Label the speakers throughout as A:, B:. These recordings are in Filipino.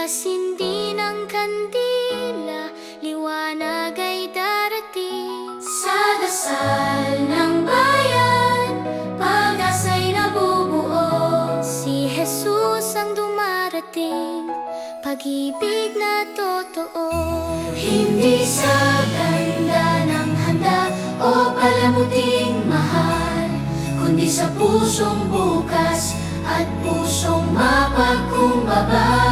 A: Sa sindi ng kandila, liwanag ay darating. Sa dasal ng bayan, pag-asa'y nabubuo. Si Jesus ang dumarating, pag-ibig na totoo. Hindi sa ganda ng handa o palamuting mahal, kundi sa pusong bukas at pusong mapagkumbaba.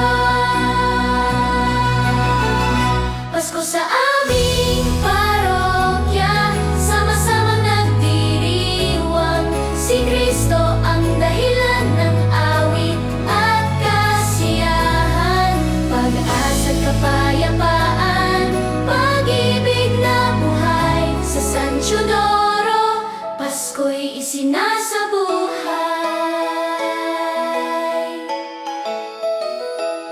A: Pasko sa aming parokya, sama-samang nagdiriwang. Si Kristo ang dahilan ng awit at kasiyahan, pag-asa at kapayapaan, pag-ibig na buhay. Sa San Teodoro, Pasko'y isinasabuhay.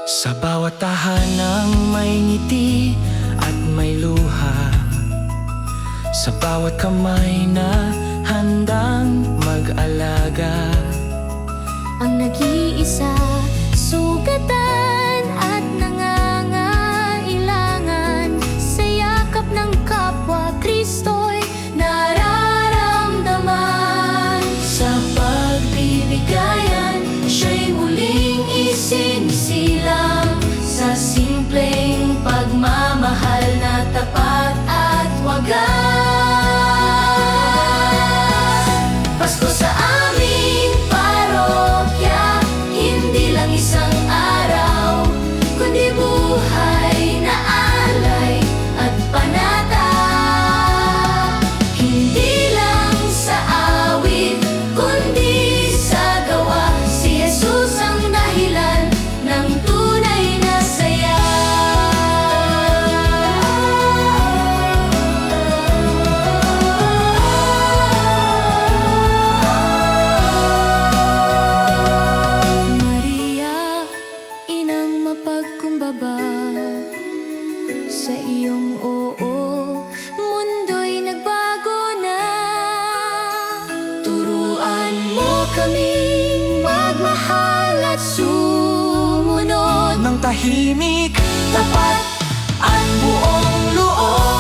B: Sa bawat tahanang may ngiti at may luha, sa bawat kamay na handang mag-alaga,
A: Ang nag-iisa, sugatan at nangangailangan, sa yakap ng kapwa Kristo'y nararamdaman.
B: sa
A: Pagbibigayan, siya'y muling isinisilang, sa simpleng pagmamahal na tapat at wagas. Pasko sa aming parokya, hindi lang isang araw, kundi buhay na alay at panata. Hindi lang sa awit, kundi sa gawa, si Jesus ang dahilan ng tunay na saya. Maria, inang mapagkumbaba, sa iyong oo, mundo'y nagbago na. Turuan mo kaming magmahal at sumunod
B: ng tahimik, tapat at buong loob.